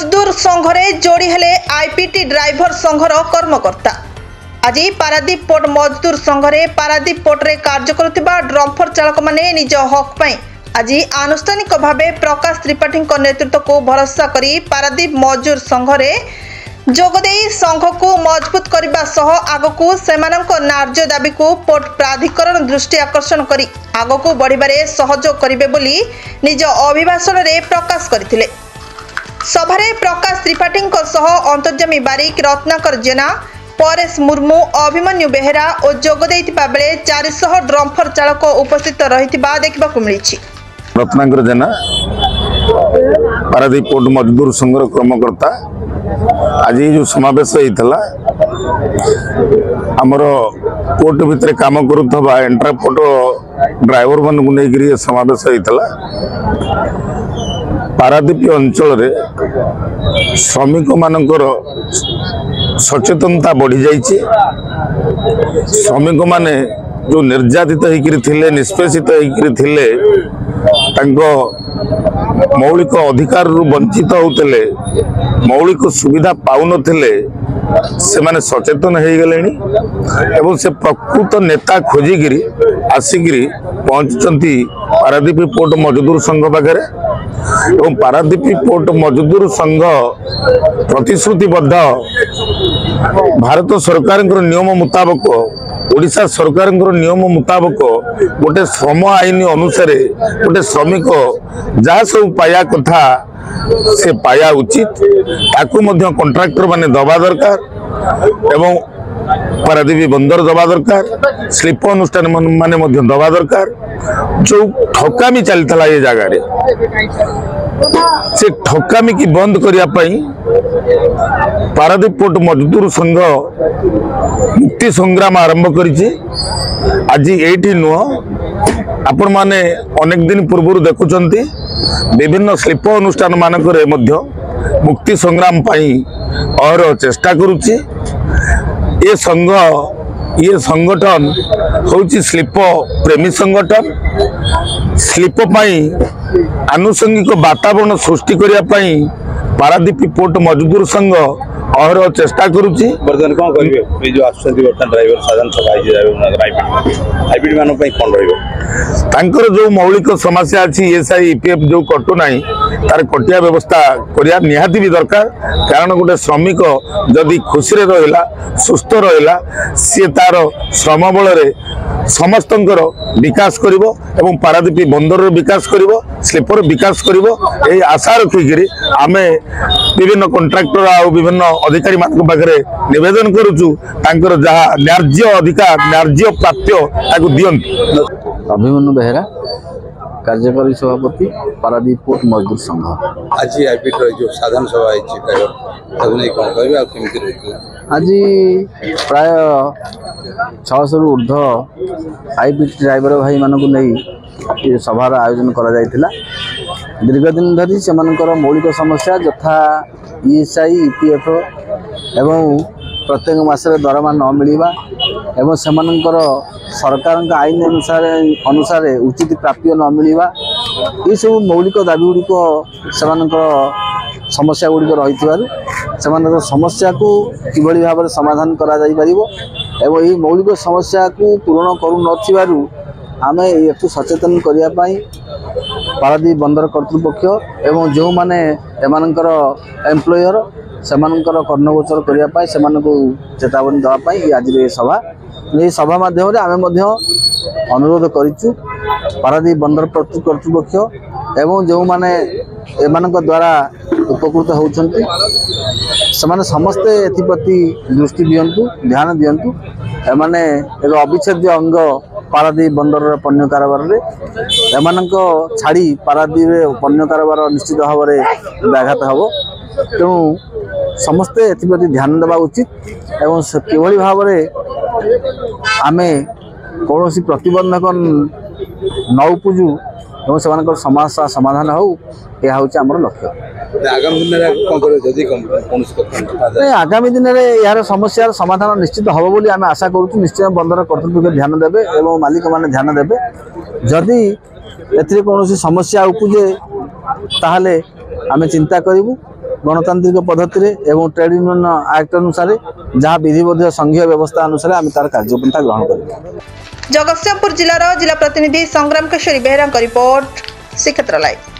मजदूर संघरे जोड़ी हेले आईपीटी ड्राइवर संघर कर्मकर्ता। आज पारादीप पोर्ट मजदूर संघरे पारादीप पोर्ट रे कार्य करुथिबा ड्रम्फर चालक माने निज हक पई आज आनुष्ठानिक भावे प्रकाश त्रिपाठी नेतृत्व को भरोसा करी पारादीप मजदूर संघरे जोगदे संघ को मजबूत करने सह आगकू सेमानंको न्याय्य दाबी को पोर्ट प्राधिकरण दृष्टि आकर्षण करी आगकू बढ़िबारे सहयोग करिवे बोली निज अभिभाषण रे प्रकाश करथिले। सभारे प्रकाश त्रिपाठी सह अंतर्जामी बारिक, रत्नाकर जेना, परेश मुर्मू, अभिमन्यु बेहेरा और जोग देइतिबा बेले 400 ड्रम्फर चालक उपस्थित रहितिबा देखिबाकू मिलिछि। रत्नाकर जेना पारादीप पोर्ट मजदूर संघर कर्मकर्ता आज जो समावेश होता आमर पोर्ट भितर काम करुवा एंट्रापोर्ट ड्राइवर मानक नहीं समावेश होता पारादीप अंचल श्रमिक मानकर सचेतनता बढ़ी जाइए। श्रमिक माने जो निर्यातित होते निष्पेषित होते मौलिक अधिकार वंचित होते मौलिक सुविधा पाउन से माने सचेतन हो गले एवं से प्रकृत नेता खोजिकी आसिकी पहुंचती पारादीप पोर्ट मजदूर संघ पाखे एवं पारादीप पोर्ट मजदूर संघ प्रतिश्रुतिबद्ध भारत सरकार नियम मुताबक ओडिशा सरकार नियम मुताबक गोटे श्रम आईन अनुसार गोटे श्रमिक जहाँ सब पाया कथा से पाया उचित ताकू मध्य कॉन्ट्रैक्टर माने दबा दरकार एवं पारादीप बंदर दबा दरकार शिल्प अनुष्ठान माने मध्य दबा दरकार। जो ठकामी चलता ये जगार से ठकामी की बंद करने पारादीप पोर्ट मजदूर संघ मुक्ति संग्राम आरंभ करिछि। आज एठी नुह आपण माने अनेक दिन पूर्व देखुचंती विभिन्न शिल्प अनुष्ठान मानकरे मध्य मुक्ति संग्राम पाई और चेष्टा करुछि। ये संघ ये संगठन होची शिल्प प्रेमी संगठन शिल्प पाई आनुषंगिक वातावरण सृष्टि करिया पाई पारादीप पोर्ट मजदूर संघ और चेष्टा करुछि। बर्तमान कौन करिवे जो आसुचंती बर्तमान ड्राइवर साधारण सभा आईपीटी मान पई कोन रहइबो तांकर जो मौलिक समस्या अच्छी एसआई ईपीएफ जो कटु ना तार कटिया व्यवस्था करिया निहाती भी दरकार। कारण गोटे श्रमिक जदि खुशी रहा सुस्थ रहा सी तार श्रम बल समस्तंकर विकास करिवो एवं पारादीप बंदर विकास करिवो स्लीपर विकास करिवो एही आशा रखिकी आमे विभिन्न कॉन्ट्रैक्टर आ विभिन्न अधिकारी मान पाखे निवेदन करुचु तांकर जहाँ न्याय्य अधिकार न्याय्य प्राप्य ताकू दियंतु। अभिमन्यु बेहेरा, कार्यकारी सभापति पारादीप पोर्ट मजदूर संघ। आज आईपीटी जो साधारण सभा आज प्राय 600 रु ऊर्ध्व आईपीटी ड्राइवर भाई मानक नहीं सभार आयोजन करा जायतिला। दीर्घ दिन धरी से मौलिक समस्या यथा ईएसआई ईपीएफ एवं प्रत्येक मासरे दरमा न मिलवा एवं सेमानंकर सरकार आईन अनुसार उचित प्राप्य न मिलवा ये सब मौलिक दाबी गुड़िक समस्या गुड़िक रही समस्या को किभली भाव में समाधान करा जाई परिबो एवं यही मौलिक समस्या को पूरण करू आमे एक सचेतन करिया पाई पारादीप बंदर कर्तृपक्ष एवं जो माने एमानंकर एम्प्लॉयर सेमानंकर कर्णगोचर करिया पाई सेमानकु चेतावनी देवा पाई आज सभा ये सभा माध्यम आमे मध्य अनुरोध करिचु पारादीप बंदर कर्तृपक्ष एवं जो माने एमानक द्वारा उपकृत होउछंती सेमाने समस्ते एथिप्रति दृष्टि दियंतु ध्यान दियंतु एमाने एक अविच्छेद्य अंग पारादीप बंदर पण्य कारोबार एमानक छाड़ी पारादीप पण्य कारोबार निश्चित भाव में व्याघात हम तेणु समस्ते एप्रति ध्यान देवा उचित एवं किभली भाव में आमे कौन प्रतिबंधक न उपजु एवं से समस्या समाधान हो यह हूँ आम लक्ष्य। आगामी दिन में यार समस्या समाधान निश्चित हम बोली आम आशा करूँ। निश्चय बंदर कर्तृपक्ष ध्यान देवे एवं मालिक मैंने ध्यान देवे जदि ए कौन समस्या उपजे ताहले आम चिंता करूँ गणतांत्रिक पद्धति एवं ट्रेड यूनियन एक्ट अनुसार जहाँ विधिबद्ध संघीय व्यवस्था अनुसार आम तार कार्यपंथा ग्रहण कर। जगतसिंहपुर जिलार जिला प्रतिनिधि संग्राम किशोरी बेहरा रिपोर्ट श्रीक्षेत्र लाइव।